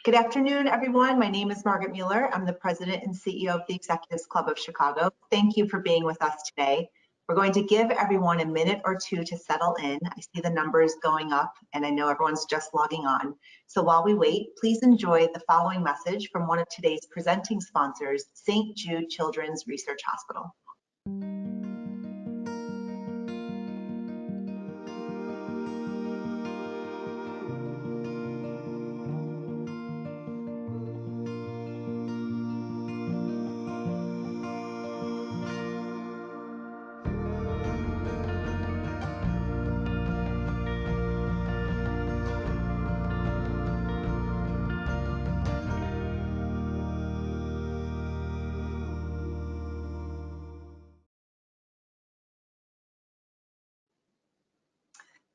Good afternoon, everyone. My name is Margaret Mueller. I'm the President and CEO of the Executives Club of Chicago. Thank you for being with us today. We're going to give everyone a minute or two to settle in. I see the numbers going up and I know everyone's just logging on. So while we wait, please enjoy the following message from one of today's presenting sponsors, St. Jude Children's Research Hospital.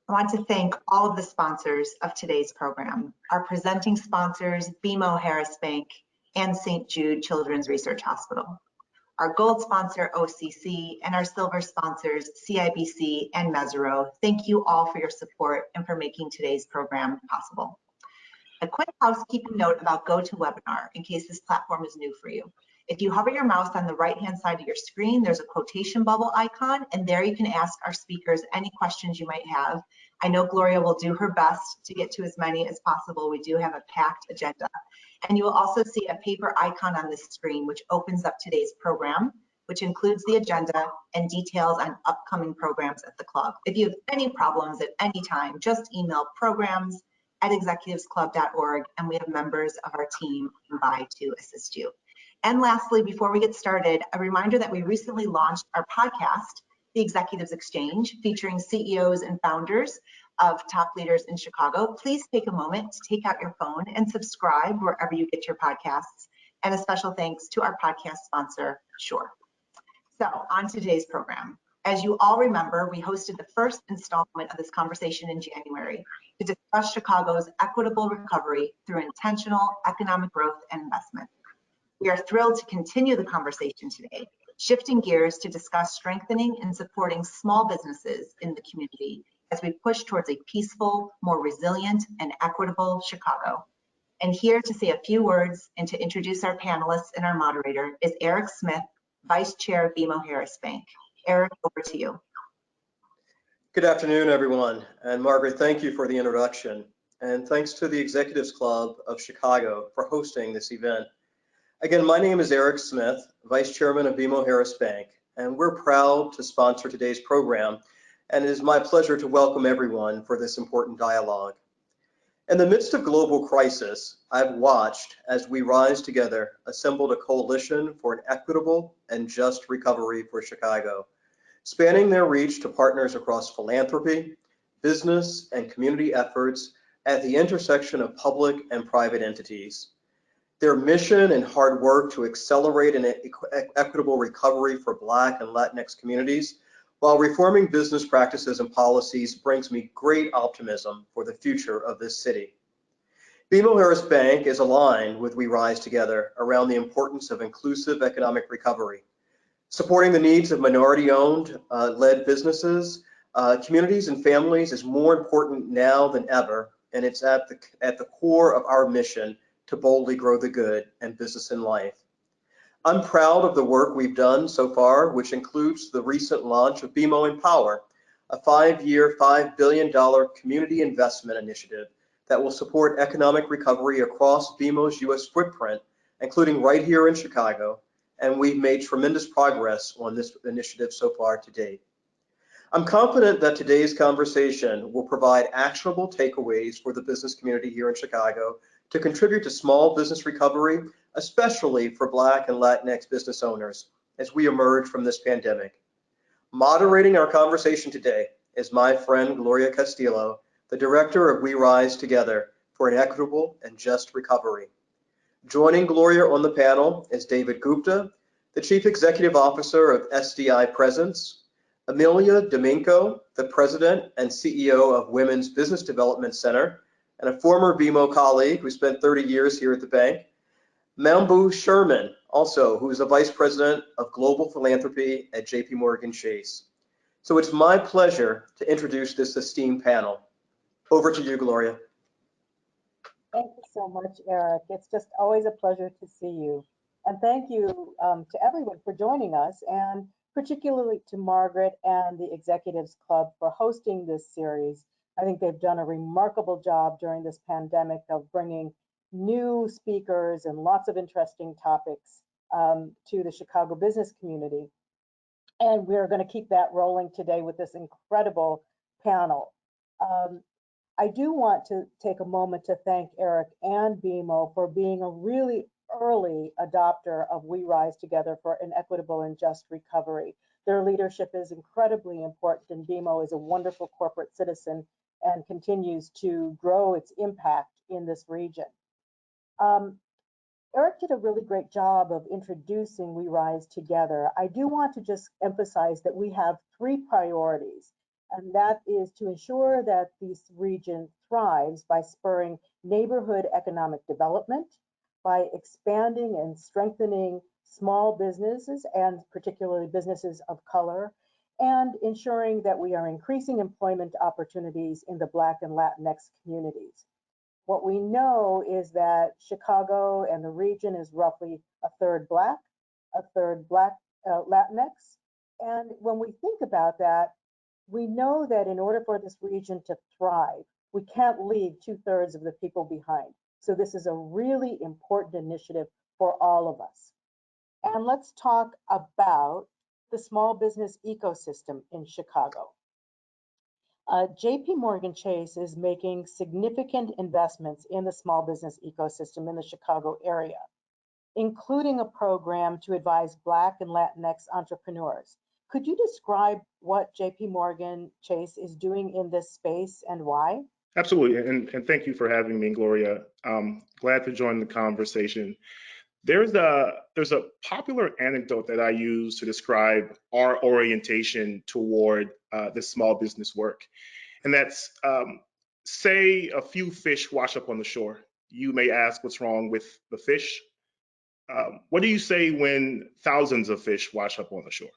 I want to thank all of the sponsors of today's program, our presenting sponsors, BMO Harris Bank and St. Jude Children's Research Hospital, our gold sponsor, OCC, and our silver sponsors, CIBC and Mesero. Thank you all for your support and for making today's program possible. A quick housekeeping note about GoToWebinar in case this platform is new for you. If you hover your mouse on the right-hand side of your screen, there's a quotation bubble icon, and there you can ask our speakers any questions you might have. I know Gloria will do her best to get to as many as possible. We do have a packed agenda. And you will also see a paper icon on this screen, which opens up today's program, which includes the agenda and details on upcoming programs at the club. If you have any problems at any time, just email programs@executivesclub.org, and we have members of our team by to assist you. And lastly, before we get started, a reminder that we recently launched our podcast, The Executives Exchange, featuring CEOs and founders of top leaders in Chicago. Please take a moment to take out your phone and subscribe wherever you get your podcasts. And a special thanks to our podcast sponsor, Shure. So on to today's program. As you all remember, we hosted the first installment of this conversation in January to discuss Chicago's equitable recovery through intentional economic growth and investment. We are thrilled to continue the conversation today, shifting gears to discuss strengthening and supporting small businesses in the community as we push towards a peaceful, more resilient, and equitable Chicago. And here to say a few words and to introduce our panelists and our moderator is Eric Smith, Vice Chair of BMO Harris Bank. Eric, over to you. Good afternoon, everyone. And Margaret, thank you for the introduction. And thanks to the Executives Club of Chicago for hosting this event. Again, my name is Eric Smith, Vice Chairman of BMO Harris Bank, and we're proud to sponsor today's program, and it is my pleasure to welcome everyone for this important dialogue. In the midst of global crisis, I've watched as We Rise Together assembled a coalition for an equitable and just recovery for Chicago, spanning their reach to partners across philanthropy, business, and community efforts at the intersection of public and private entities. Their mission and hard work to accelerate an equitable recovery for Black and Latinx communities while reforming business practices and policies brings me great optimism for the future of this city. BMO Harris Bank is aligned with We Rise Together around the importance of inclusive economic recovery, supporting the needs of minority-owned, led businesses, communities, and families is more important now than ever, and it's at the core of our mission to boldly grow the good and business in life. I'm proud of the work we've done so far, which includes the recent launch of BMO Empower, a 5-year, $5 billion community investment initiative that will support economic recovery across BMO's U.S. footprint, including right here in Chicago, and we've made tremendous progress on this initiative so far to date. I'm confident that today's conversation will provide actionable takeaways for the business community here in Chicago to contribute to small business recovery, especially for Black and Latinx business owners as we emerge from this pandemic. Moderating our conversation today is my friend Gloria Castillo, the director of We Rise Together for an Equitable and Just Recovery. Joining Gloria on the panel is David Gupta, the Chief Executive Officer of SDI Presence, Emilia DiMenco, the President and CEO of Women's Business Development Center, and a former BMO colleague who spent 30 years here at the bank, Mambu Sherman, also, who is a Vice President of Global Philanthropy at JPMorgan Chase. So it's my pleasure to introduce this esteemed panel. Over to you, Gloria. Thank you so much, Eric. It's just always a pleasure to see you. And thank you to everyone for joining us, and particularly to Margaret and the Executives Club for hosting this series. I think they've done a remarkable job during this pandemic of bringing new speakers and lots of interesting topics to the Chicago business community. And we're going to keep that rolling today with this incredible panel. I do want to take a moment to thank Eric and BMO for being a really early adopter of We Rise Together for an Equitable and Just Recovery. Their leadership is incredibly important, and BMO is a wonderful corporate citizen and continues to grow its impact in this region. Eric did a really great job of introducing We Rise Together. I do want to just emphasize that we have 3 priorities, and that is to ensure that this region thrives by spurring neighborhood economic development, by expanding and strengthening small businesses, and particularly businesses of color, and ensuring that we are increasing employment opportunities in the Black and Latinx communities. What we know is that Chicago and the region is roughly a third Black Latinx. And when we think about that, we know that in order for this region to thrive, we can't leave 2/3 of the people behind. So this is a really important initiative for all of us. And let's talk about the small business ecosystem in Chicago. JPMorgan Chase is making significant investments in the small business ecosystem in the Chicago area, including a program to advise Black and Latinx entrepreneurs. Could you describe what JPMorgan Chase is doing in this space and why? Absolutely, and thank you for having me, Gloria. Glad to join the conversation. There's a popular anecdote that I use to describe our orientation toward this small business work, and that's say a few fish wash up on the shore. You may ask, what's wrong with the fish? What do you say when thousands of fish wash up on the shore?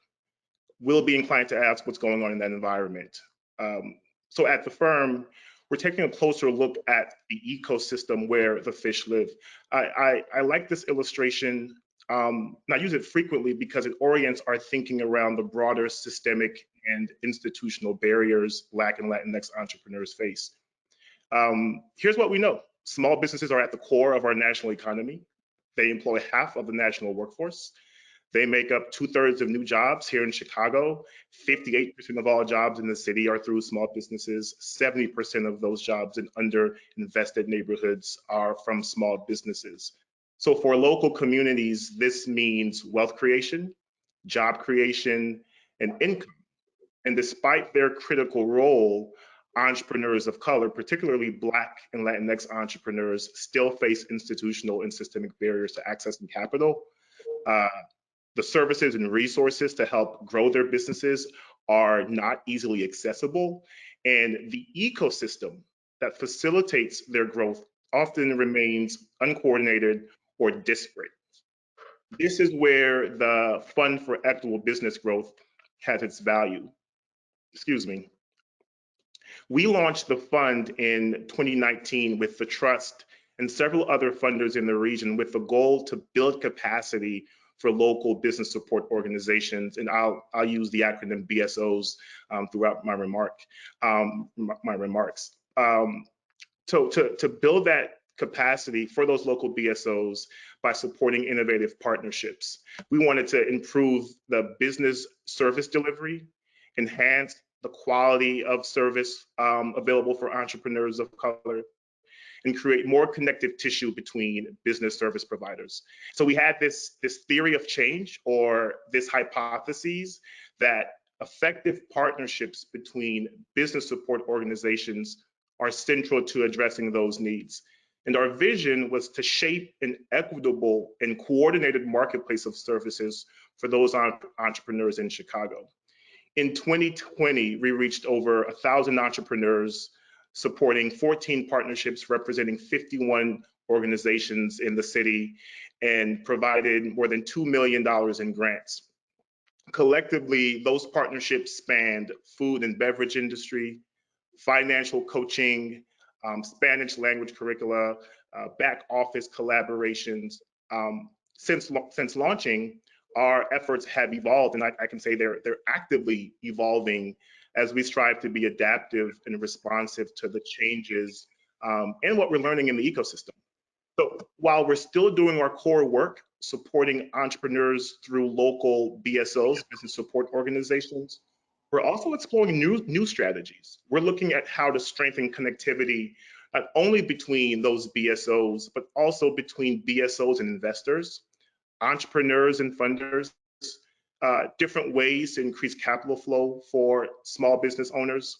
We'll be inclined to ask what's going on in that environment. So at the firm, we're taking a closer look at the ecosystem where the fish live. I like this illustration. I use it frequently because it orients our thinking around the broader systemic and institutional barriers Black and Latinx entrepreneurs face. Here's what we know. Small businesses are at the core of our national economy. They employ half of the national workforce. They make up 2/3 of new jobs here in Chicago. 58% of all jobs in the city are through small businesses. 70% of those jobs in underinvested neighborhoods are from small businesses. So for local communities, this means wealth creation, job creation, and income. And despite their critical role, entrepreneurs of color, particularly Black and Latinx entrepreneurs, still face institutional and systemic barriers to accessing capital. The services and resources to help grow their businesses are not easily accessible, and the ecosystem that facilitates their growth often remains uncoordinated or disparate. This is where the Fund for Equitable Business Growth has its value. Excuse me. We launched the fund in 2019 with the trust and several other funders in the region with the goal to build capacity for local business support organizations, and I'll use the acronym BSOs throughout my remarks. To build that capacity for those local BSOs by supporting innovative partnerships. We wanted to improve the business service delivery, enhance the quality of service available for entrepreneurs of color, and create more connective tissue between business service providers. So we had this theory of change, or this hypothesis that effective partnerships between business support organizations are central to addressing those needs. And our vision was to shape an equitable and coordinated marketplace of services for those entrepreneurs in Chicago. In 2020, we reached over 1,000 entrepreneurs, supporting 14 partnerships representing 51 organizations in the city, and provided more than $2 million in grants. Collectively, those partnerships spanned food and beverage industry, financial coaching, Spanish language curricula, back office collaborations. Since launching, our efforts have evolved, and I can say they're actively evolving as we strive to be adaptive and responsive to the changes and what we're learning in the ecosystem. So while we're still doing our core work, supporting entrepreneurs through local BSOs, business support organizations, we're also exploring new strategies. We're looking at how to strengthen connectivity, not only between those BSOs, but also between BSOs and investors, entrepreneurs and funders, different ways to increase capital flow for small business owners.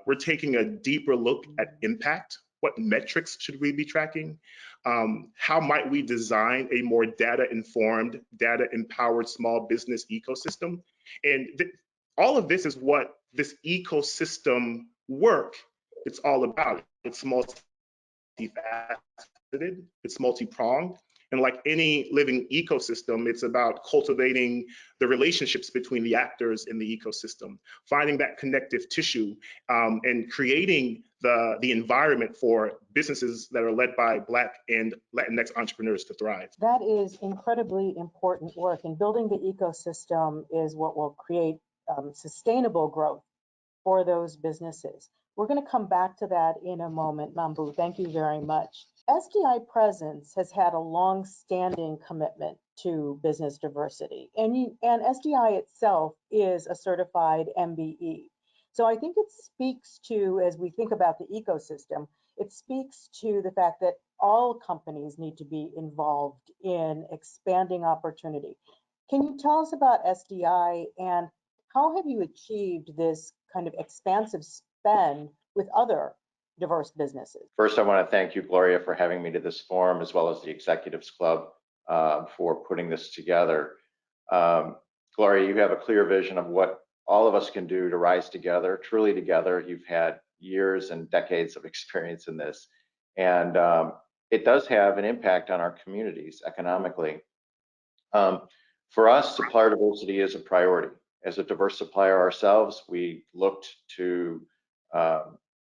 We're taking a deeper look at impact. What metrics should we be tracking? How might we design a more data-informed, data-empowered small business ecosystem? And all of this is what this ecosystem work it's all about. It's multifaceted, it's multi-pronged, and like any living ecosystem, it's about cultivating the relationships between the actors in the ecosystem, finding that connective tissue, and creating the environment for businesses that are led by Black and Latinx entrepreneurs to thrive. That is incredibly important work, and building the ecosystem is what will create sustainable growth for those businesses. We're going to come back to that in a moment, Mambu. Thank you very much. SDI Presence has had a long-standing commitment to business diversity, and SDI itself is a certified MBE. So I think it speaks to, as we think about the ecosystem, it speaks to the fact that all companies need to be involved in expanding opportunity. Can you tell us about SDI and how have you achieved this kind of expansive spend with other diverse businesses? First, I want to thank you, Gloria, for having me to this forum, as well as the Executives Club for putting this together. Gloria, you have a clear vision of what all of us can do to rise together, truly together. You've had years and decades of experience in this, and it does have an impact on our communities economically. For us, supplier diversity is a priority. As a diverse supplier ourselves, we looked to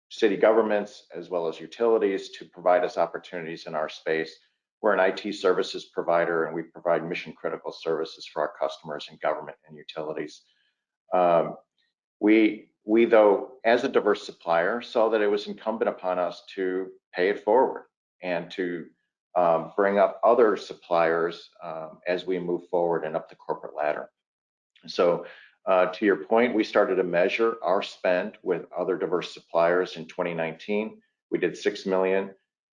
city governments as well as utilities to provide us opportunities in our space. We're an IT services provider, and we provide mission critical services for our customers in government and utilities. We though, as a diverse supplier, saw that it was incumbent upon us to pay it forward and to bring up other suppliers as we move forward and up the corporate ladder. So to your point, we started to measure our spend with other diverse suppliers in 2019. We did 6 million.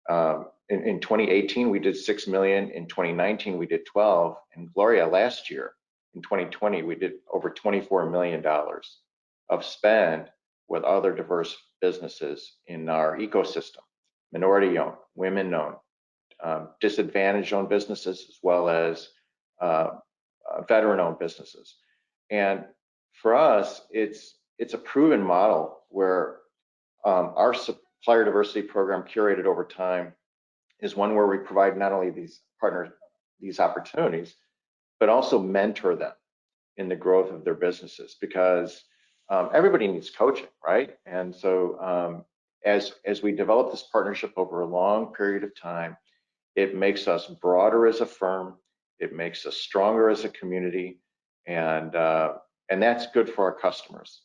In 2018, we did 6 million. In 2019, we did 12. And Gloria, last year, in 2020, we did over $24 million of spend with other diverse businesses in our ecosystem, minority-owned, women-owned, disadvantaged-owned businesses, as well as veteran-owned businesses. And for us, it's a proven model where our supplier diversity program, curated over time, is one where we provide not only these partners these opportunities, but also mentor them in the growth of their businesses, because everybody needs coaching, right? And so as we develop this partnership over a long period of time, it makes us broader as a firm, it makes us stronger as a community, and that's good for our customers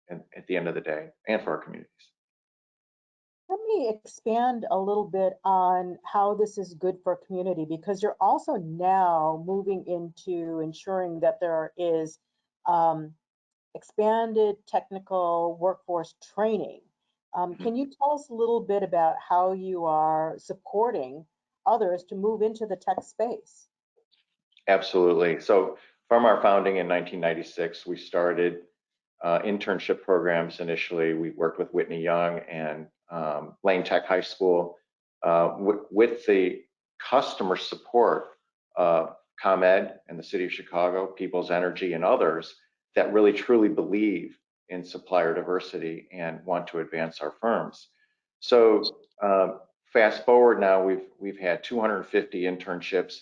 at the end of the day, and for our communities. Let me expand a little bit on how this is good for community, because you're also now moving into ensuring that there is expanded technical workforce training. Can you tell us a little bit about how you are supporting others to move into the tech space? Absolutely. So from our founding in 1996, we started internship programs initially. We worked with Whitney Young and Lane Tech High School with the customer support of ComEd and the City of Chicago, People's Energy, and others that really truly believe in supplier diversity and want to advance our firms. So fast forward now, we've had 250 internships,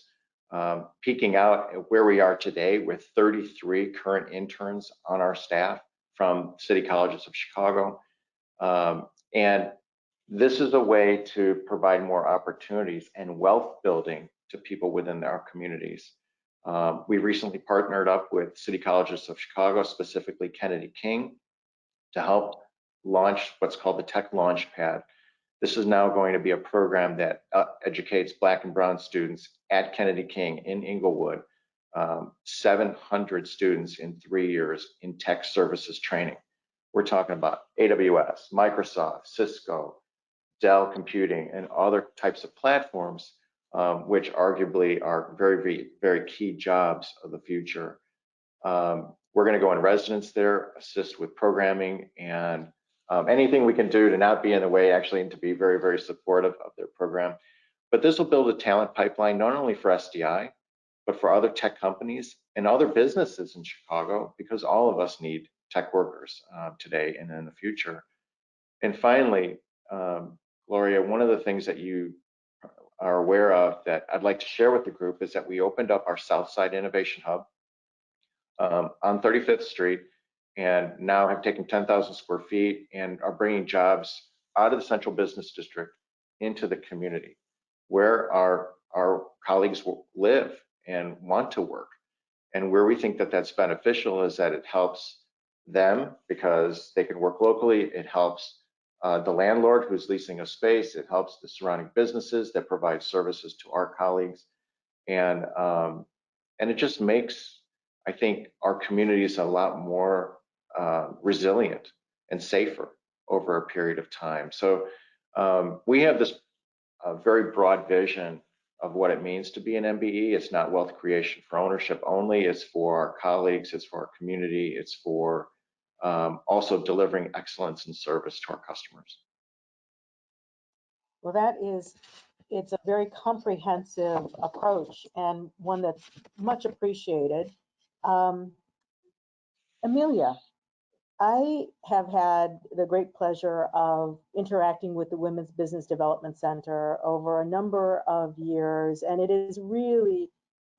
peaking out at where we are today with 33 current interns on our staff from City Colleges of Chicago. And This is a way to provide more opportunities and wealth building to people within our communities. We recently partnered up with City Colleges of Chicago, specifically Kennedy King, to help launch what's called the Tech Launchpad. This is now going to be a program that educates Black and Brown students at Kennedy King in Inglewood, 700 students in 3 years in tech services training. We're talking about AWS, Microsoft, Cisco, Dell Computing, and other types of platforms, which arguably are very, very key jobs of the future. We're going to go in residence there, assist with programming, and anything we can do to not be in the way, actually, and to be very, very supportive of their program. But this will build a talent pipeline, not only for SDI, but for other tech companies and other businesses in Chicago, because all of us need tech workers today and in the future. And finally, Gloria, one of the things that you are aware of that I'd like to share with the group is that we opened up our Southside Innovation Hub on 35th Street, and now have taken 10,000 square feet and are bringing jobs out of the Central Business District into the community where our colleagues live and want to work. And where we think that that's beneficial is that it helps them because they can work locally. It helps the landlord who's leasing a space. It helps the surrounding businesses that provide services to our colleagues. And it just makes, I think, our communities a lot more resilient and safer over a period of time. So we have this very broad vision of what it means to be an MBE. It's not wealth creation for ownership only. It's for our colleagues. It's for our community. It's for also delivering excellence and service to our customers. Well, it's a very comprehensive approach and one that's much appreciated. Emilia, I have had the great pleasure of interacting with the Women's Business Development Center over a number of years, and it is really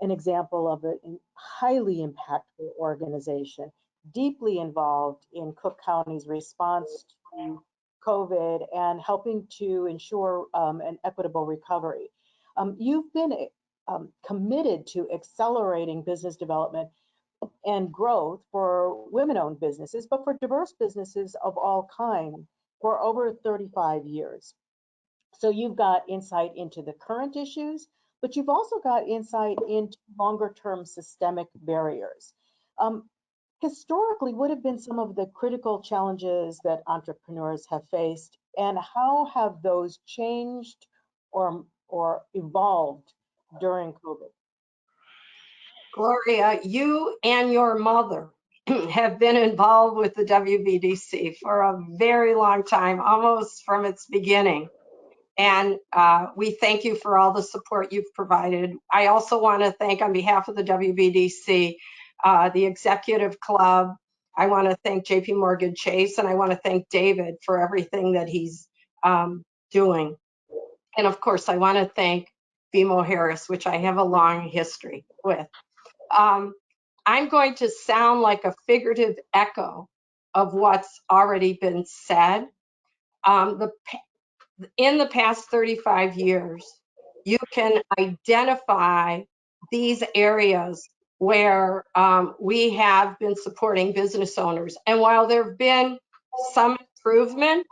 an example of a highly impactful organization, deeply involved in Cook County's response to COVID and helping to ensure an equitable recovery. You've been committed to accelerating business development and growth for women-owned businesses, but for diverse businesses of all kinds for over 35 years. So you've got insight into the current issues, but you've also got insight into longer-term systemic barriers. Historically, what have been some of the critical challenges that entrepreneurs have faced, and how have those changed or evolved during COVID? Gloria, you and your mother have been involved with the WBDC for a very long time, almost from its beginning. And we thank you for all the support you've provided. I also want to thank, on behalf of the WBDC, the Executive Club. I want to thank JPMorgan Chase, and I want to thank David for everything that he's doing. And of course, I want to thank BMO Harris, which I have a long history with. I'm going to sound like a figurative echo of what's already been said. In the past 35 years, you can identify these areas where we have been supporting business owners. And while there have been some improvement,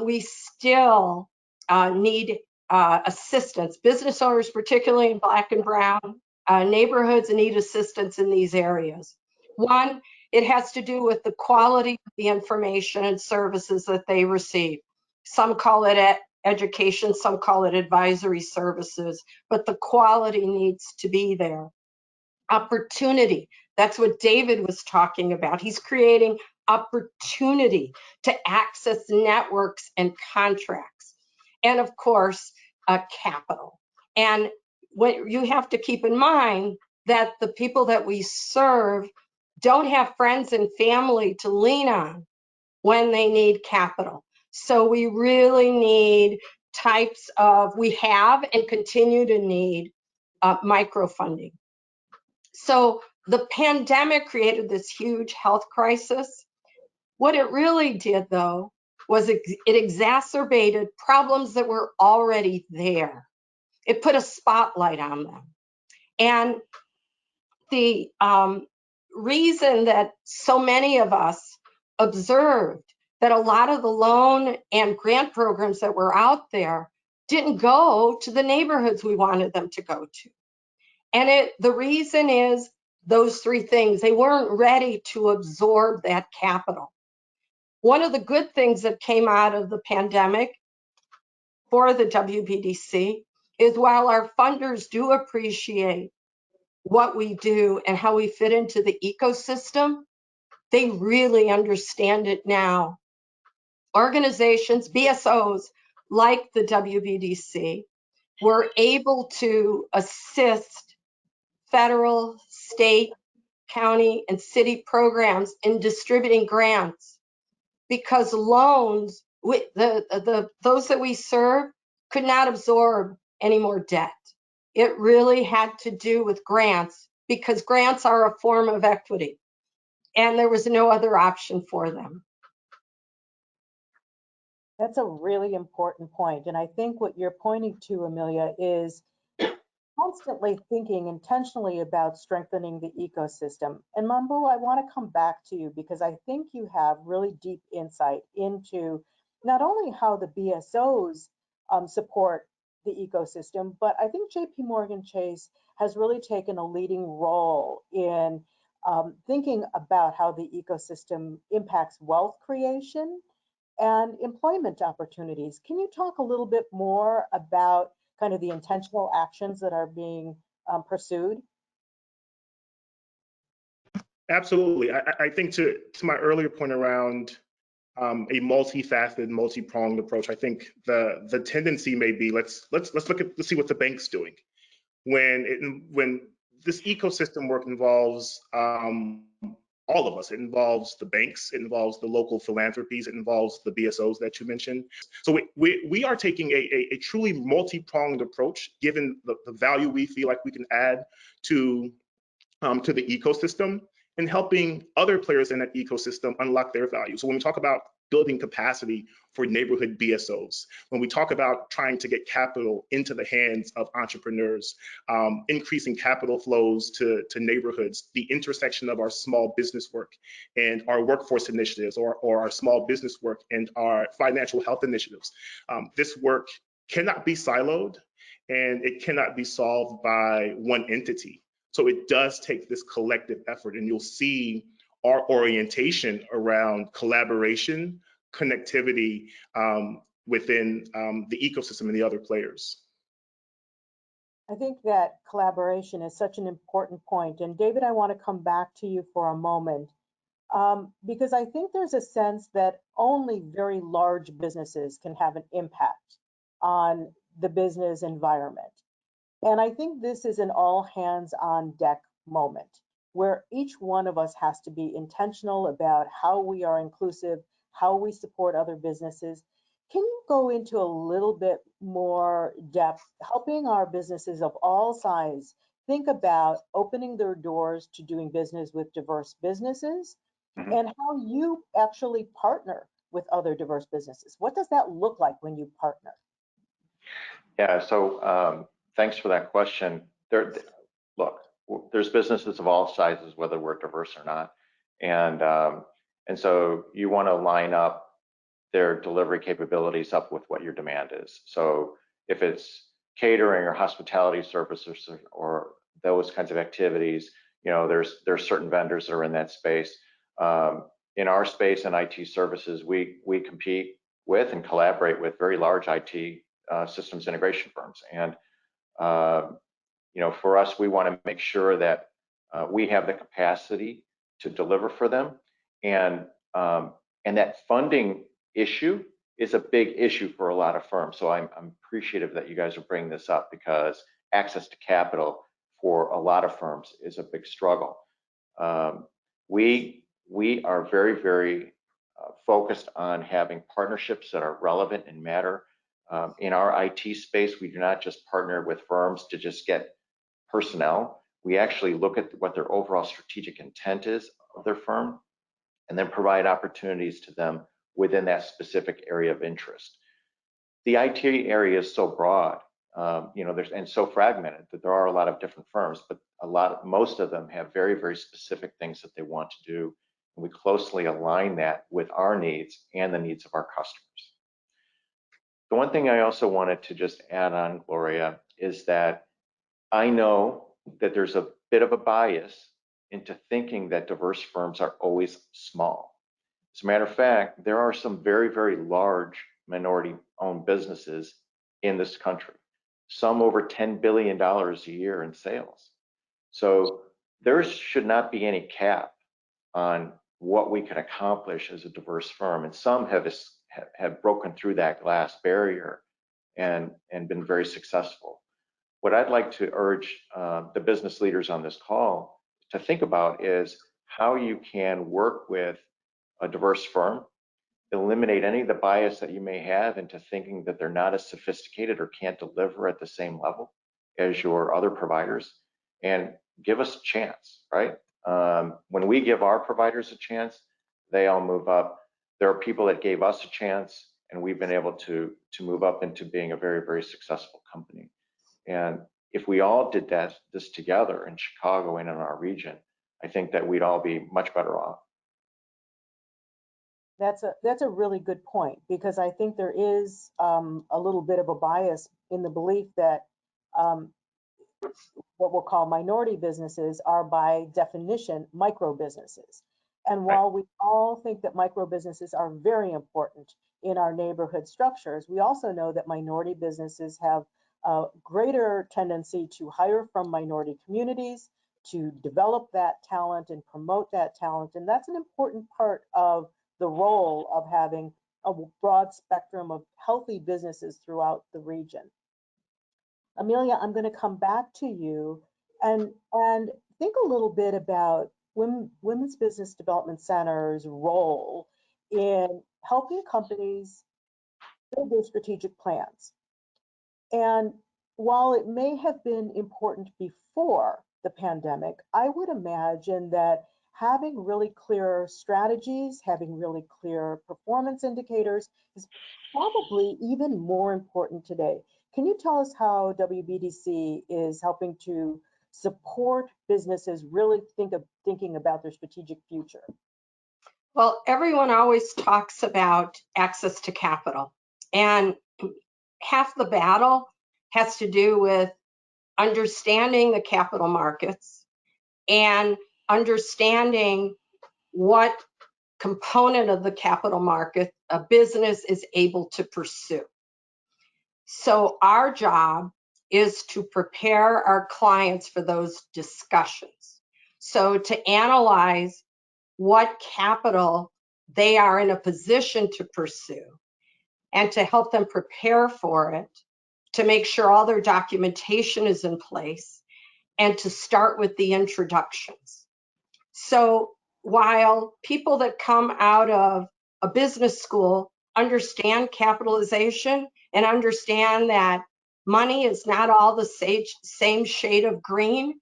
we still need assistance. Business owners, particularly in Black and Brown neighborhoods, need assistance in these areas. One, it has to do with the quality of the information and services that they receive. Some call it education, some call it advisory services, but the quality needs to be there. Opportunity, that's what David was talking about. He's creating opportunity to access networks and contracts. And of course, capital. And what you have to keep in mind that the people that we serve don't have friends and family to lean on when they need capital. So we really need types of, we have and continue to need microfunding. So the pandemic created this huge health crisis. What it really did, though, was it exacerbated problems that were already there. It put a spotlight on them. And the reason that so many of us observed that a lot of the loan and grant programs that were out there didn't go to the neighborhoods we wanted them to go to. And the reason is those three things. They weren't ready to absorb that capital. One of the good things that came out of the pandemic for the WBDC is while our funders do appreciate what we do and how we fit into the ecosystem, they really understand it now. Organizations, BSOs like the WBDC, were able to assist federal, state, county, and city programs in distributing grants because loans, those that we serve could not absorb any more debt. It really had to do with grants because grants are a form of equity and there was no other option for them. That's a really important point. And I think what you're pointing to, Emilia, is constantly thinking intentionally about strengthening the ecosystem. And Mambu, I want to come back to you because I think you have really deep insight into not only how the BSOs support the ecosystem, but I think JPMorgan Chase has really taken a leading role in thinking about how the ecosystem impacts wealth creation and employment opportunities. Can you talk a little bit more about kind of the intentional actions that are being pursued? Absolutely. I think to my earlier point around a multifaceted, multi-pronged approach, I think the tendency may be let's see what the bank's doing. When this ecosystem work involves all of us. It involves the banks, it involves the local philanthropies, it involves the BSOs that you mentioned. So we are taking a truly multi-pronged approach, given the value we feel like we can add to the ecosystem and helping other players in that ecosystem unlock their value. So when we talk about building capacity for neighborhood BSOs, when we talk about trying to get capital into the hands of entrepreneurs, increasing capital flows to neighborhoods, the intersection of our small business work and our workforce initiatives, or our small business work and our financial health initiatives, this work cannot be siloed and it cannot be solved by one entity. So it does take this collective effort, and you'll see our orientation around collaboration, connectivity within the ecosystem and the other players. I think that collaboration is such an important point. And David, I want to come back to you for a moment because I think there's a sense that only very large businesses can have an impact on the business environment. And I think this is an all hands on deck moment where each one of us has to be intentional about how we are inclusive, how we support other businesses. Can you go into a little bit more depth, helping our businesses of all sizes think about opening their doors to doing business with diverse businesses and how you actually partner with other diverse businesses? What does that look like when you partner? Yeah, so thanks for that question. Look, there's businesses of all sizes, whether we're diverse or not, and so you want to line up their delivery capabilities up with what your demand is. So if it's catering or hospitality services or those kinds of activities, you know, there's certain vendors that are in that space. In our space in IT services, we compete with and collaborate with very large IT systems integration firms, and you know, for us, we want to make sure that we have the capacity to deliver for them, and that funding issue is a big issue for a lot of firms. So I'm appreciative that you guys are bringing this up, because access to capital for a lot of firms is a big struggle. We are very, very focused on having partnerships that are relevant and matter. In our IT space, we do not just partner with firms to just get personnel. We actually look at what their overall strategic intent is of their firm, and then provide opportunities to them within that specific area of interest. The IT area is so broad, and so fragmented that there are a lot of different firms, but most of them have very, very specific things that they want to do. And we closely align that with our needs and the needs of our customers. The one thing I also wanted to just add on, Gloria, is that I know that there's a bit of a bias into thinking that diverse firms are always small. As a matter of fact, there are some very, very large minority-owned businesses in this country, some over $10 billion a year in sales. So there should not be any cap on what we can accomplish as a diverse firm, and some have broken through that glass barrier and been very successful. What I'd like to urge the business leaders on this call to think about is how you can work with a diverse firm, eliminate any of the bias that you may have into thinking that they're not as sophisticated or can't deliver at the same level as your other providers, and give us a chance, right? When we give our providers a chance, they all move up. There are people that gave us a chance, and we've been able to move up into being a very, very successful company. And if we all did this together in Chicago and in our region, I think that we'd all be much better off. That's a really good point, because I think there is a little bit of a bias in the belief that what we'll call minority businesses are by definition micro businesses. And while we all think that micro businesses are very important in our neighborhood structures, we also know that minority businesses have a greater tendency to hire from minority communities, to develop that talent and promote that talent. And that's an important part of the role of having a broad spectrum of healthy businesses throughout the region. Emilia, I'm going to come back to you and think a little bit about Women's Business Development Center's role in helping companies build their strategic plans. And while it may have been important before the pandemic, I would imagine that having really clear strategies, having really clear performance indicators is probably even more important today. Can you tell us how WBDC is helping to support businesses really thinking about their strategic future? Well, everyone always talks about access to capital, and half the battle has to do with understanding the capital markets and understanding what component of the capital market a business is able to pursue. So our job is to prepare our clients for those discussions. So to analyze what capital they are in a position to pursue and to help them prepare for it, to make sure all their documentation is in place, and to start with the introductions. So while people that come out of a business school understand capitalization and understand that money is not all the same shade of green,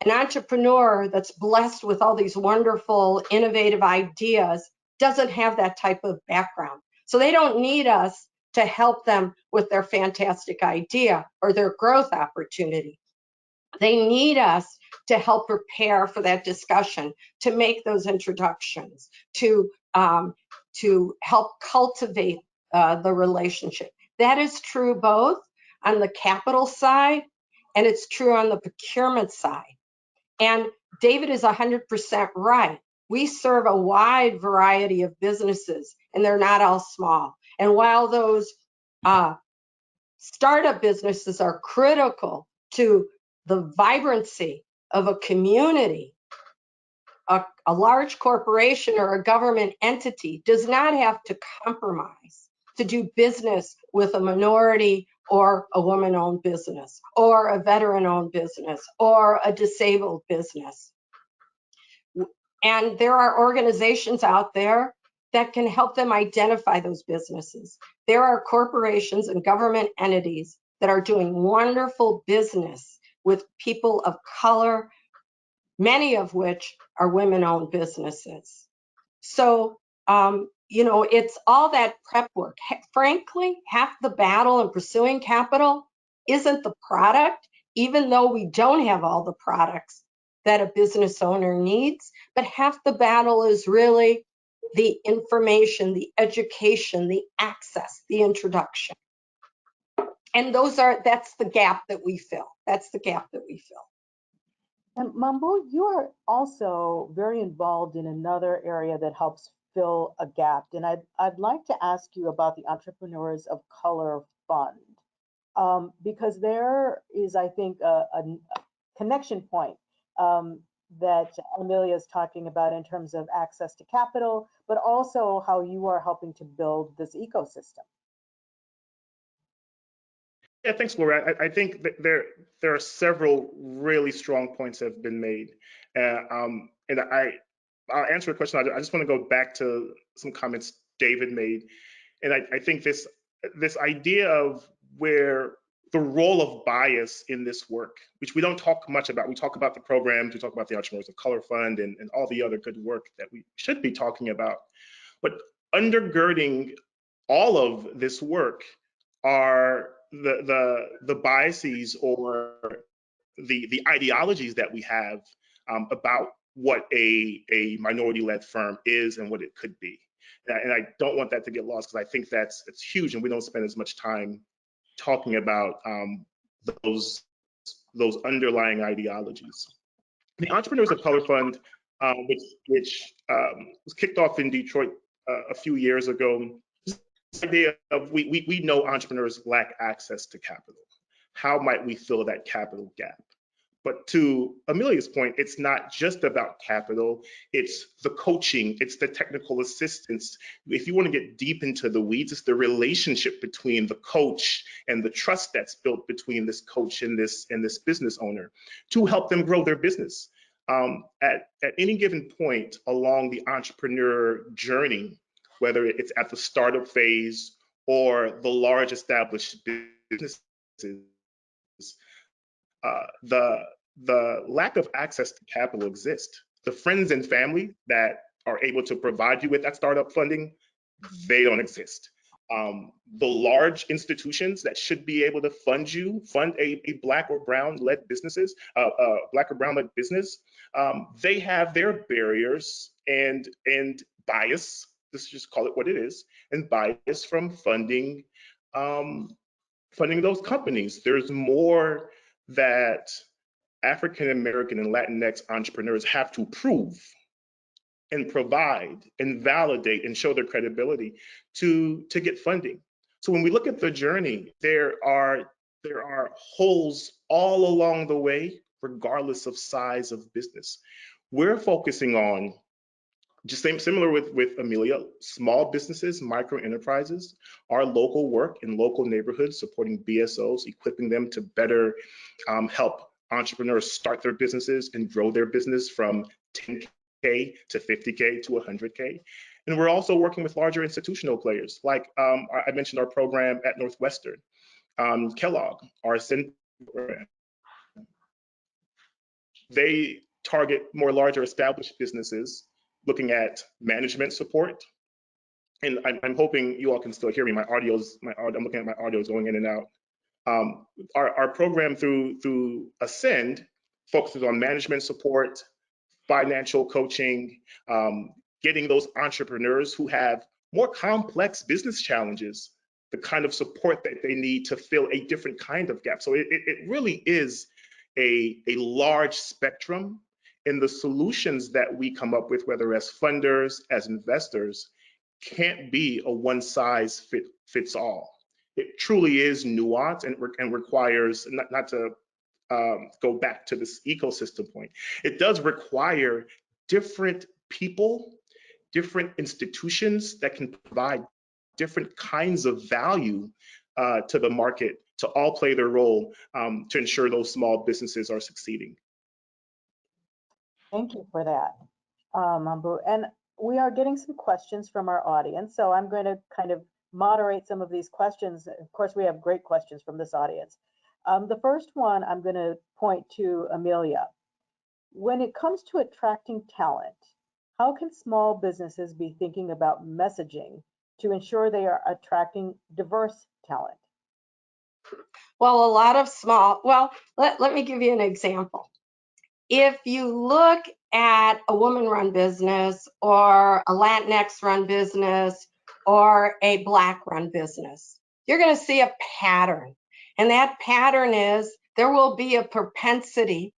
an entrepreneur that's blessed with all these wonderful, innovative ideas doesn't have that type of background. So they don't need us to help them with their fantastic idea or their growth opportunity. They need us to help prepare for that discussion, to make those introductions, to help cultivate the relationship. That is true both on the capital side and it's true on the procurement side. And David is 100% right. We serve a wide variety of businesses, and they're not all small. And while those startup businesses are critical to the vibrancy of a community, a large corporation or a government entity does not have to compromise to do business with a minority or a woman-owned business or a veteran-owned business or a disabled business. And there are organizations out there that can help them identify those businesses. There are corporations and government entities that are doing wonderful business with people of color, many of which are women-owned businesses. So, you know, it's all that prep work. Frankly, half the battle in pursuing capital isn't the product, even though we don't have all the products that a business owner needs, but half the battle is really the information, the education, the access, the introduction. And that's the gap that we fill. That's the gap that we fill. And Mambu, you are also very involved in another area that helps fill a gap. And I'd like to ask you about the Entrepreneurs of Color Fund, because there is, I think, a connection point that Emilia is talking about in terms of access to capital, but also how you are helping to build this ecosystem. Yeah, thanks, Gloria. I think that there are several really strong points that have been made, and I'll answer a question. I just want to go back to some comments David made, and I think this idea of where the role of bias in this work, which we don't talk much about. We talk about the programs, we talk about the Entrepreneurs of Color Fund, and all the other good work that we should be talking about, but undergirding all of this work are the biases or the ideologies that we have about what a minority-led firm is and what it could be. And I don't want that to get lost, because I think it's huge, and we don't spend as much time talking about those underlying ideologies. The Entrepreneurs of Color Fund, which was kicked off in Detroit a few years ago, this idea of we know entrepreneurs lack access to capital. How might we fill that capital gap? But to Emilia's point, it's not just about capital, it's the coaching, it's the technical assistance. If you want to get deep into the weeds, it's the relationship between the coach and the trust that's built between this coach and this business owner to help them grow their business. At any given point along the entrepreneur journey, whether it's at the startup phase or the large established businesses, the lack of access to capital exists. The friends and family that are able to provide you with that startup funding, they don't exist. The large institutions that should be able to fund a Black or Brown-led businesses, Black or Brown-led business, they have their barriers and bias. Let's just call it what it is, and bias from funding those companies. There's more that African American and Latinx entrepreneurs have to prove and provide and validate and show their credibility to get funding. So when we look at the journey, there are holes all along the way, regardless of size of business. We're focusing on, just similar with Emilia, small businesses, micro enterprises, our local work in local neighborhoods, supporting BSOs, equipping them to better help entrepreneurs start their businesses and grow their business from 10K to 50K to 100K. And we're also working with larger institutional players, like I mentioned our program at Northwestern, Kellogg, our Ascend program. They target more larger established businesses, looking at management support. And I'm hoping you all can still hear me. I'm looking at my audio is going in and out. Our program through Ascend focuses on management support, financial coaching, getting those entrepreneurs who have more complex business challenges the kind of support that they need to fill a different kind of gap. So it really is a large spectrum. And the solutions that we come up with, whether as funders, as investors, can't be a one size fits all. It truly is nuanced and requires, not to go back to this ecosystem point, it does require different people, different institutions that can provide different kinds of value to the market to all play their role to ensure those small businesses are succeeding. Thank you for that, Mambu. And we are getting some questions from our audience, so I'm going to kind of moderate some of these questions. Of course, we have great questions from this audience. The first one I'm going to point to Emilia. When it comes to attracting talent, How can small businesses be thinking about messaging to ensure they are attracting diverse talent? Well, a lot of small, well, let me give you an example. If you look at a woman-run business or a Latinx-run business or a Black-run business, you're going to see a pattern. And that pattern is there will be a propensity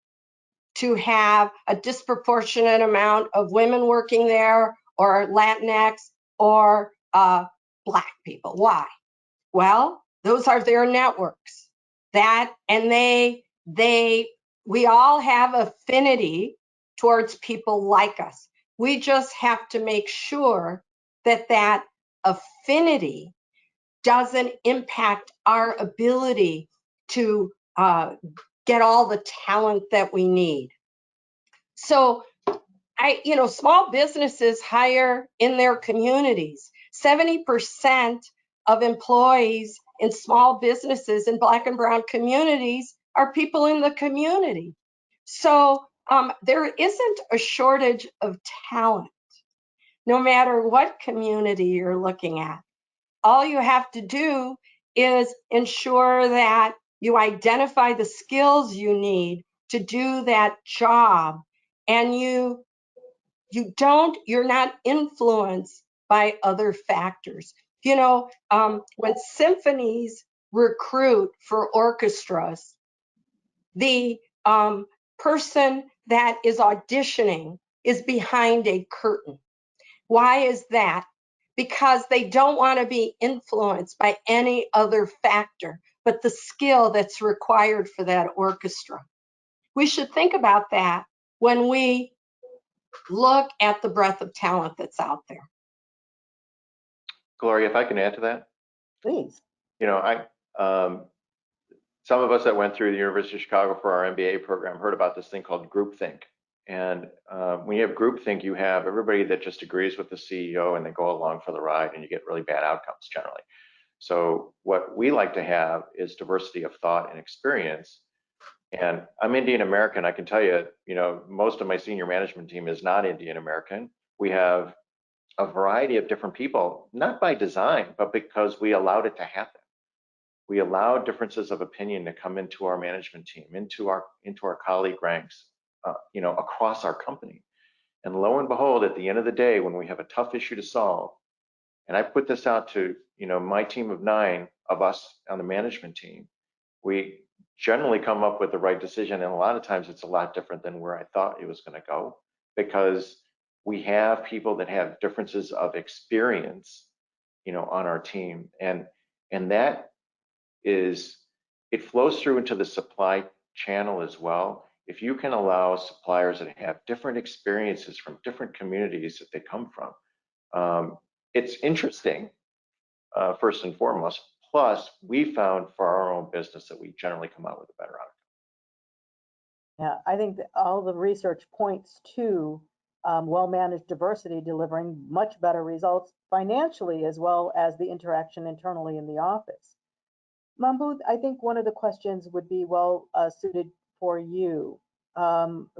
to have a disproportionate amount of women working there or Latinx or Black people. Why? Well, those are their networks. We all have affinity towards people like us. We just have to make sure that that affinity doesn't impact our ability to get all the talent that we need. So small businesses hire in their communities. 70% of employees in small businesses in Black and brown communities are people in the community. So there isn't a shortage of talent, no matter what community you're looking at. All you have to do is ensure that you identify the skills you need to do that job, and you're not influenced by other factors. When symphonies recruit for orchestras, the person that is auditioning is behind a curtain. Why is that? Because they don't want to be influenced by any other factor but the skill that's required for that orchestra. We should think about that when we look at the breadth of talent that's out there. Gloria, if I can add to that. Please. Some of us that went through the University of Chicago for our MBA program heard about this thing called groupthink. And when you have groupthink, you have everybody that just agrees with the CEO and they go along for the ride, and you get really bad outcomes generally. So what we like to have is diversity of thought and experience. And I'm Indian American. I can tell you, most of my senior management team is not Indian American. We have a variety of different people, not by design, but because we allowed it to happen. We allowed differences of opinion to come into our management team, into our colleague ranks, across our company. And lo and behold, at the end of the day, when we have a tough issue to solve, and I put this out to my team of 9 of us on the management team, we generally come up with the right decision, and a lot of times it's a lot different than where I thought it was going to go, because we have people that have differences of experience, on our team, and that is, it flows through into the supply channel as well. If you can allow suppliers that have different experiences from different communities that they come from, it's interesting, first and foremost. Plus, we found for our own business that we generally come out with a better outcome. Yeah, I think that all the research points to well-managed diversity delivering much better results financially, as well as the interaction internally in the office. Mambu, I think one of the questions would be well suited for you. Our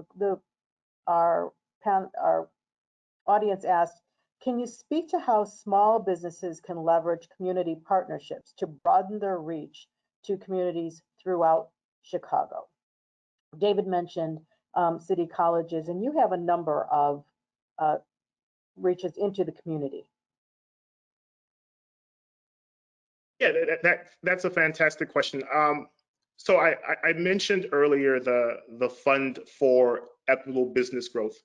audience asked, can you speak to how small businesses can leverage community partnerships to broaden their reach to communities throughout Chicago? David mentioned city colleges, and you have a number of reaches into the community. Yeah, that's a fantastic question. So I mentioned earlier the Fund for Equitable Business Growth.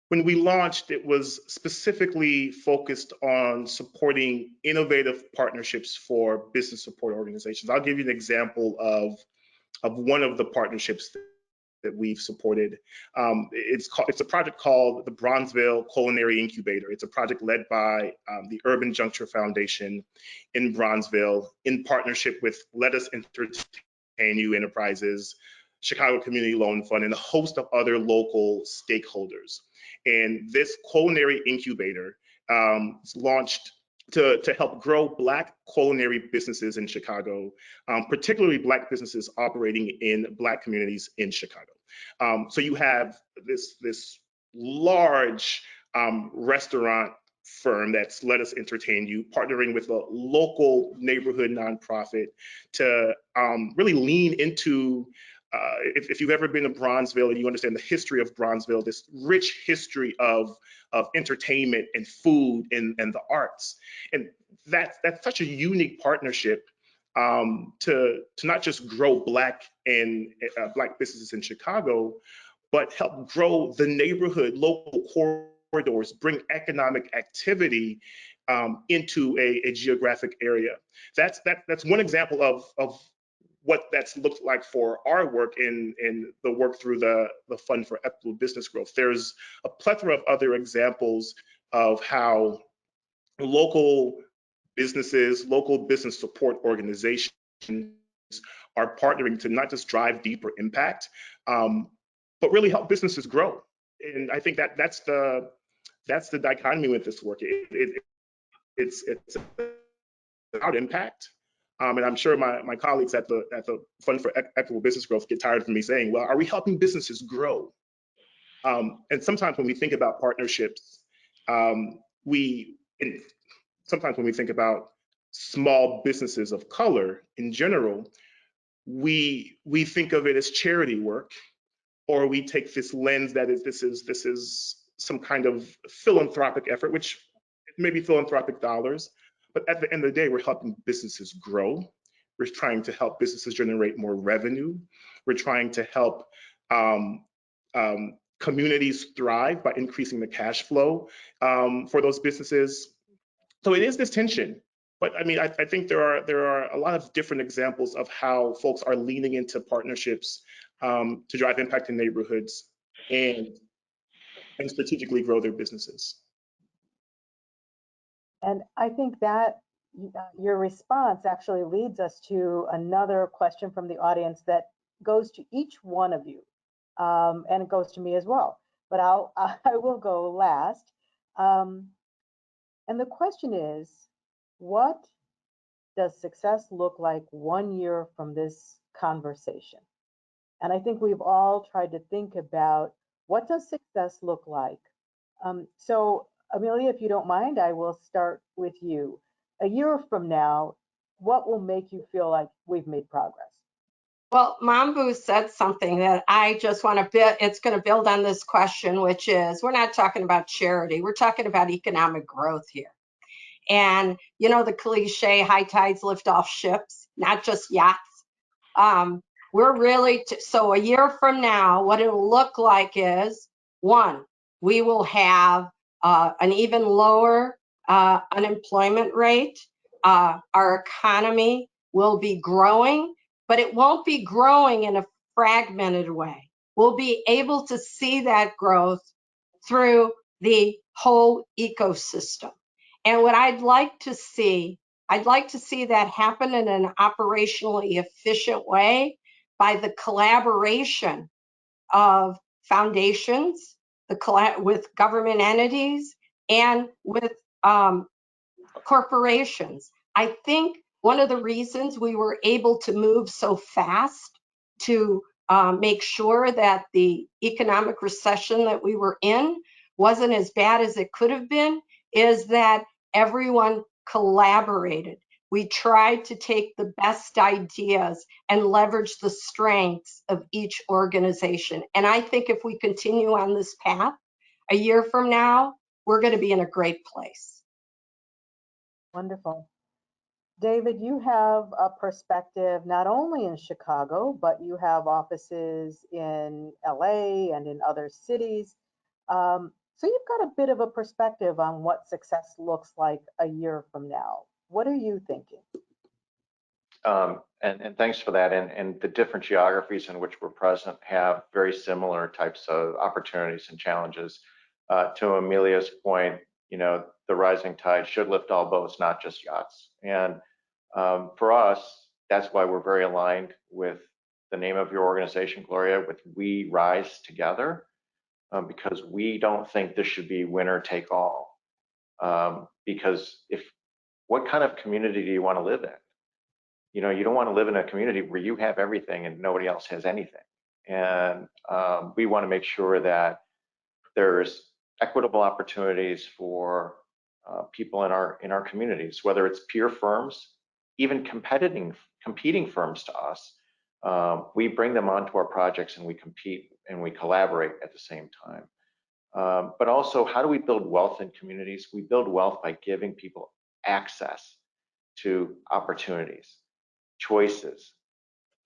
When we launched, it was specifically focused on supporting innovative partnerships for business support organizations. I'll give you an example of one of the partnerships that we've supported. It's a project called the Bronzeville Culinary Incubator. It's a project led by the Urban Juncture Foundation in Bronzeville in partnership with Let Us Entertain You Enterprises, Chicago Community Loan Fund, and a host of other local stakeholders. And this culinary incubator is launched to help grow Black culinary businesses in Chicago, particularly Black businesses operating in Black communities in Chicago. So you have this large restaurant firm that's let us entertain you, partnering with a local neighborhood nonprofit to really lean into, if you've ever been to Bronzeville and you understand the history of Bronzeville, this rich history of entertainment and food and the arts. And that's such a unique partnership to not just grow Black Black businesses in Chicago, but help grow the neighborhood, local corridors, bring economic activity into a geographic area. That's one example of what that's looked like for our work in the work through the Fund for Equitable Business Growth. There's a plethora of other examples of how local businesses, local business support organizations are partnering to not just drive deeper impact, but really help businesses grow. And I think that's the dichotomy with this work. It's about impact. And I'm sure my colleagues at the Fund for Equitable Business Growth get tired of me saying, well, are we helping businesses grow? And sometimes when we think about partnerships, sometimes when we think about small businesses of color in general, we think of it as charity work, or we take this lens that this is some kind of philanthropic effort, which may be philanthropic dollars, but at the end of the day, we're helping businesses grow. We're trying to help businesses generate more revenue. We're trying to help communities thrive by increasing the cash flow for those businesses. So it is this tension. But I mean, I think there are a lot of different examples of how folks are leaning into partnerships to drive impact in neighborhoods and strategically grow their businesses. And I think that your response actually leads us to another question from the audience that goes to each one of you, and it goes to me as well. But I will go last. And the question is, what does success look like 1 year from this conversation? And I think we've all tried to think about, what does success look like? So Emilia, if you don't mind, I will start with you. A year from now, what will make you feel like we've made progress? Well, Mambu said something that I just want to build. It's going to build on this question, which is, we're not talking about charity. We're talking about economic growth here. And, you know, the cliche, high tides lift off ships, not just yachts. We're really, so a year from now, what it will look like is, one, we will have an even lower unemployment rate. Our economy will be growing, but it won't be growing in a fragmented way. We'll be able to see that growth through the whole ecosystem. And what I'd like to see that happen in an operationally efficient way by the collaboration of foundations, with government entities, and with corporations. I think one of the reasons we were able to move so fast to make sure that the economic recession that we were in wasn't as bad as it could have been is that everyone collaborated. We tried to take the best ideas and leverage the strengths of each organization. And I think if we continue on this path, a year from now, we're going to be in a great place. Wonderful. David, you have a perspective not only in Chicago, but you have offices in LA and in other cities. So you've got a bit of a perspective on what success looks like a year from now. What are you thinking? And thanks for that. And the different geographies in which we're present have very similar types of opportunities and challenges. To Emilia's point, you know, the rising tide should lift all boats, not just yachts. And for us, that's why we're very aligned with the name of your organization, Gloria, with We Rise Together, because we don't think this should be winner take all. Because what kind of community do you want to live in? You know, you don't want to live in a community where you have everything and nobody else has anything. And we want to make sure that there's equitable opportunities for people in our communities, whether it's peer firms, even competing firms to us. We bring them onto our projects and we compete and we collaborate at the same time. But also, how do we build wealth in communities? We build wealth by giving people access to opportunities, choices,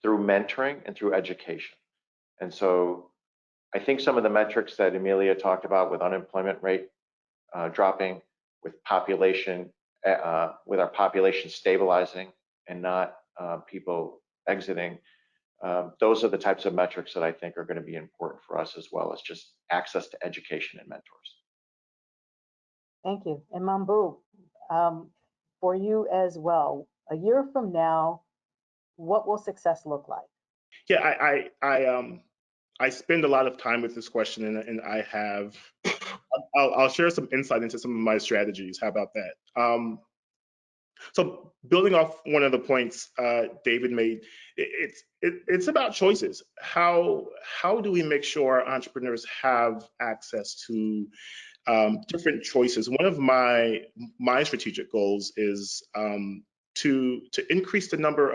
through mentoring and through education. And so I think some of the metrics that Emilia talked about, with unemployment rate dropping, with our population stabilizing and not people exiting, those are the types of metrics that I think are going to be important for us, as well as just access to education and mentors. Thank you. And Mambu, for you as well, a year from now, what will success look like? Yeah, I spend a lot of time with this question, and I have, I'll share some insight into some of my strategies. How about that? So building off one of the points David made, it's about choices. How do we make sure our entrepreneurs have access to different choices? One of my strategic goals is to increase the number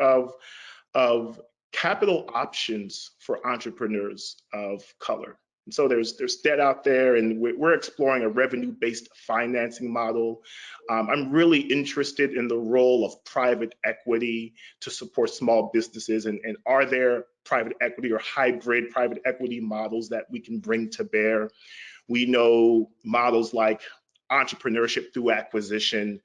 of capital options for entrepreneurs of color. And so there's debt out there, and we're exploring a revenue-based financing model. I'm really interested in the role of private equity to support small businesses, and are there private equity or hybrid private equity models that we can bring to bear? We know models like entrepreneurship through acquisition.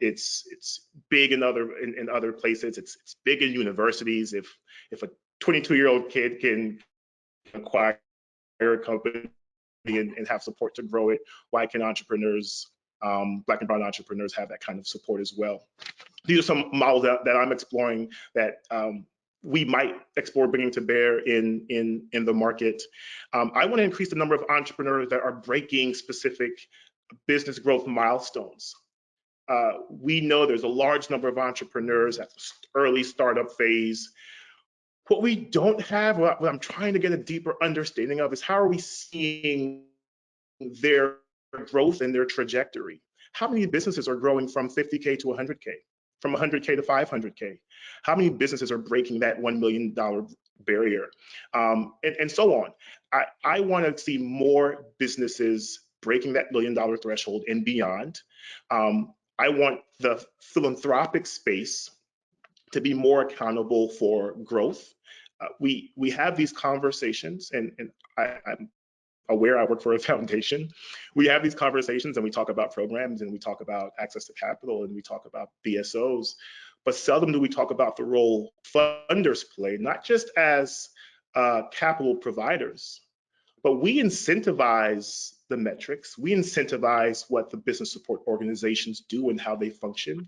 It's big in other places. It's big in universities. If a 22-year-old kid can acquire a company and have support to grow it, why can entrepreneurs, Black and brown entrepreneurs, have that kind of support as well? These are some models that I'm exploring that we might explore bringing to bear in the market. I want to increase the number of entrepreneurs that are breaking specific business growth milestones. We know there's a large number of entrepreneurs at the early startup phase. What we don't have, what I'm trying to get a deeper understanding of, is how are we seeing their growth and their trajectory? How many businesses are growing from 50K to 100K, from 100K to 500K? How many businesses are breaking that $1 million barrier? And so on. I want to see more businesses breaking that $1 million threshold and beyond. I want the philanthropic space to be more accountable for growth. We have these conversations, and I'm aware I work for a foundation. We have these conversations and we talk about programs and we talk about access to capital and we talk about BSOs, but seldom do we talk about the role funders play, not just as capital providers, but we incentivize the metrics. We incentivize what the business support organizations do and how they function.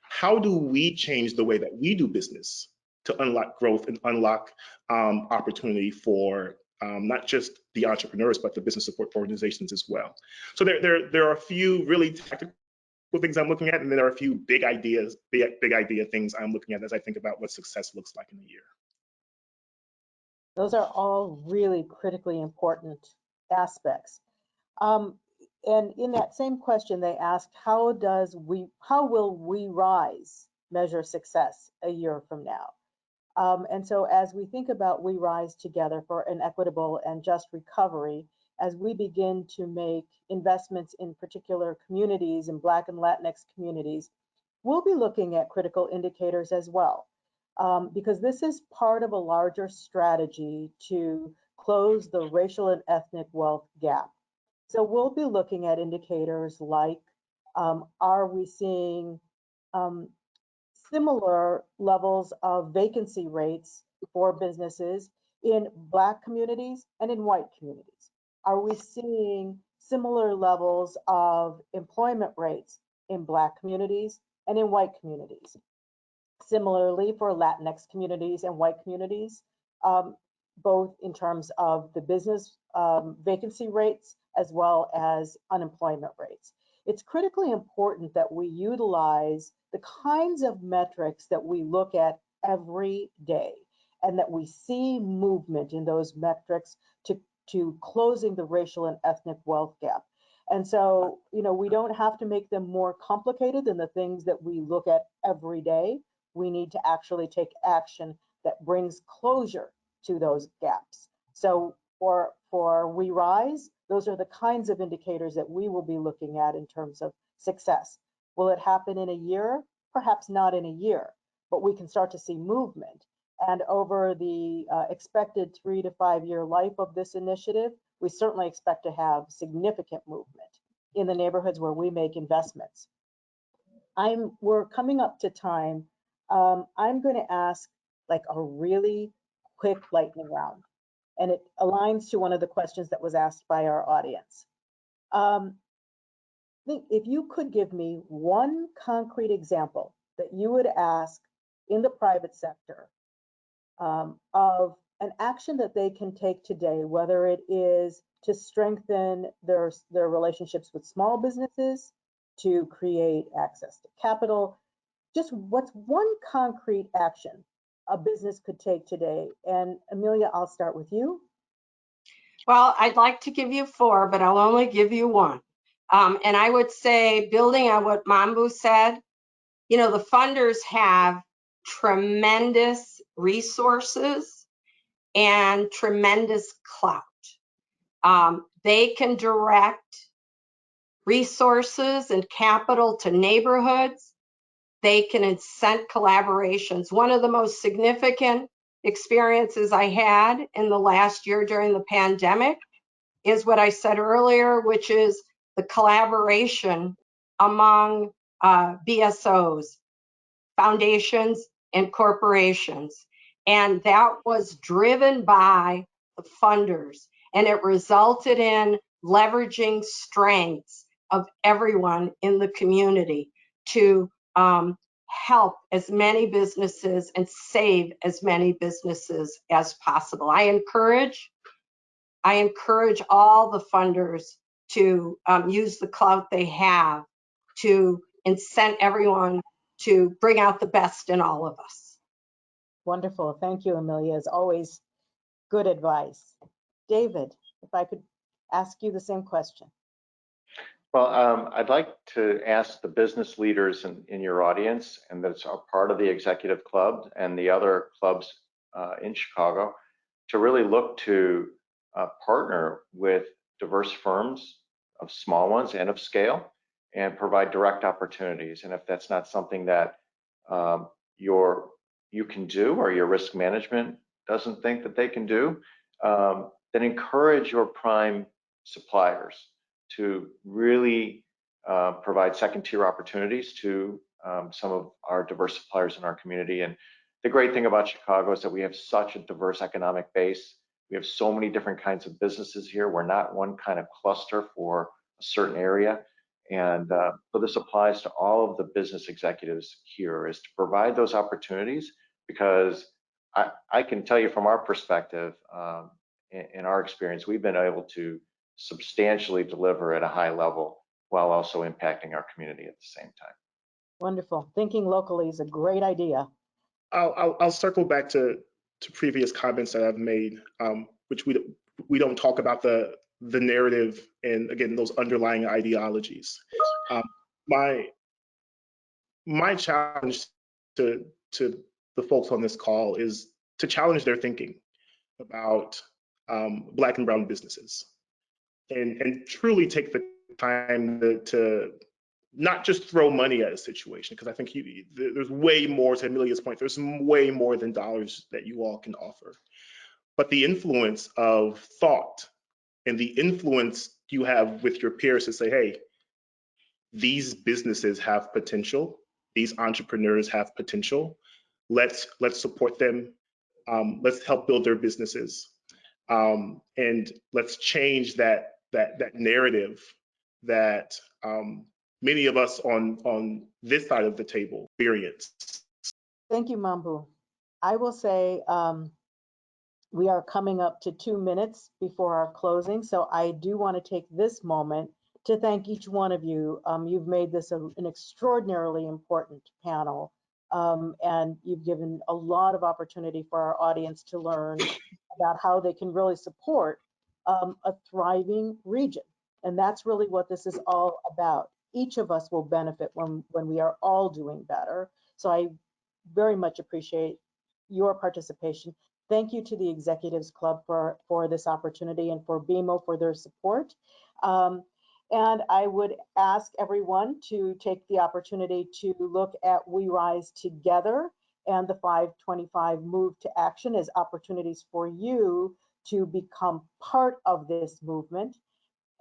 How do we change the way that we do business to unlock growth and unlock opportunity for not just the entrepreneurs, but the business support organizations as well? So there are a few really tactical things I'm looking at, and then there are a few big idea things I'm looking at as I think about what success looks like in a year. Those are all really critically important aspects. And in that same question, they asked, how will We Rise measure success a year from now? And so as we think about We Rise together for an equitable and just recovery, as we begin to make investments in particular communities and Black and Latinx communities, we'll be looking at critical indicators as well, because this is part of a larger strategy to close the racial and ethnic wealth gap. So we'll be looking at indicators like, are we seeing similar levels of vacancy rates for businesses in Black communities and in white communities? Are we seeing similar levels of employment rates in Black communities and in white communities? Similarly, for Latinx communities and white communities, both in terms of the business vacancy rates as well as unemployment rates. It's critically important that we utilize the kinds of metrics that we look at every day, and that we see movement in those metrics to closing the racial and ethnic wealth gap. And so, we don't have to make them more complicated than the things that we look at every day. We need to actually take action that brings closure to those gaps. So for We Rise, those are the kinds of indicators that we will be looking at in terms of success. Will it happen in a year? Perhaps not in a year, but we can start to see movement. And over the expected 3 to 5 year life of this initiative, we certainly expect to have significant movement in the neighborhoods where we make investments. We're coming up to time. I'm going to ask like a really quick lightning round, and it aligns to one of the questions that was asked by our audience. If you could give me one concrete example that you would ask in the private sector of an action that they can take today, whether it is to strengthen their relationships with small businesses, to create access to capital, just what's one concrete action a business could take today? And Emilia, I'll start with you. Well, I'd like to give you 4, but I'll only give you 1. And I would say, building on what Mambu said, the funders have tremendous resources and tremendous clout. They can direct resources and capital to neighborhoods. They can incent collaborations. One of the most significant experiences I had in the last year during the pandemic is what I said earlier, which is the collaboration among BSOs, foundations, and corporations. And that was driven by the funders. And it resulted in leveraging strengths of everyone in the community to help as many businesses and save as many businesses as possible. I encourage all the funders to use the clout they have to incent everyone to bring out the best in all of us. Wonderful. Thank you, Emilia. As always, good advice. David, if I could ask you the same question. Well, I'd like to ask the business leaders in your audience, and that's a part of the executive club and the other clubs in Chicago, to really look to partner with diverse firms, of small ones and of scale, and provide direct opportunities. And if that's not something that you can do, or your risk management doesn't think that they can do, then encourage your prime suppliers to really provide second-tier opportunities to some of our diverse suppliers in our community. And the great thing about Chicago is that we have such a diverse economic base. We have so many different kinds of businesses here. We're not one kind of cluster for a certain area. And so this applies to all of the business executives here, is to provide those opportunities, because I can tell you from our perspective, in our experience, we've been able to substantially deliver at a high level while also impacting our community at the same time. Wonderful. Thinking locally is a great idea. I'll circle back to previous comments that I've made, which we don't talk about the narrative and, again, those underlying ideologies. My challenge to the folks on this call is to challenge their thinking about Black and brown businesses, and truly take the time to not just throw money at a situation, because I think there's way more, to Emilia's point, there's way more than dollars that you all can offer. But the influence of thought and the influence you have with your peers to say, hey, these businesses have potential, these entrepreneurs have potential, let's support them, let's help build their businesses, and let's change that narrative that many of us on this side of the table experience. Thank you, Mambu. I will say we are coming up to 2 minutes before our closing, so I do want to take this moment to thank each one of you. You've made this an extraordinarily important panel, and you've given a lot of opportunity for our audience to learn about how they can really support a thriving region. And that's really what this is all about. Each of us will benefit when we are all doing better. So I very much appreciate your participation. Thank you to the Executives Club for this opportunity, and for BMO for their support. And I would ask everyone to take the opportunity to look at We Rise Together and the 525 Move to Action as opportunities for you to become part of this movement.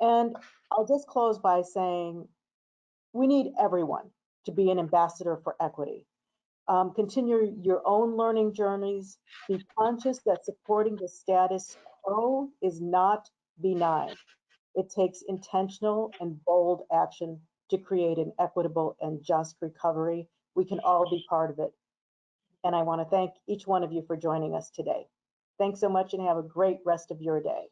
And I'll just close by saying we need everyone to be an ambassador for equity. Continue your own learning journeys. Be conscious that supporting the status quo is not benign. It takes intentional and bold action to create an equitable and just recovery. We can all be part of it. And I want to thank each one of you for joining us today. Thanks so much, and have a great rest of your day.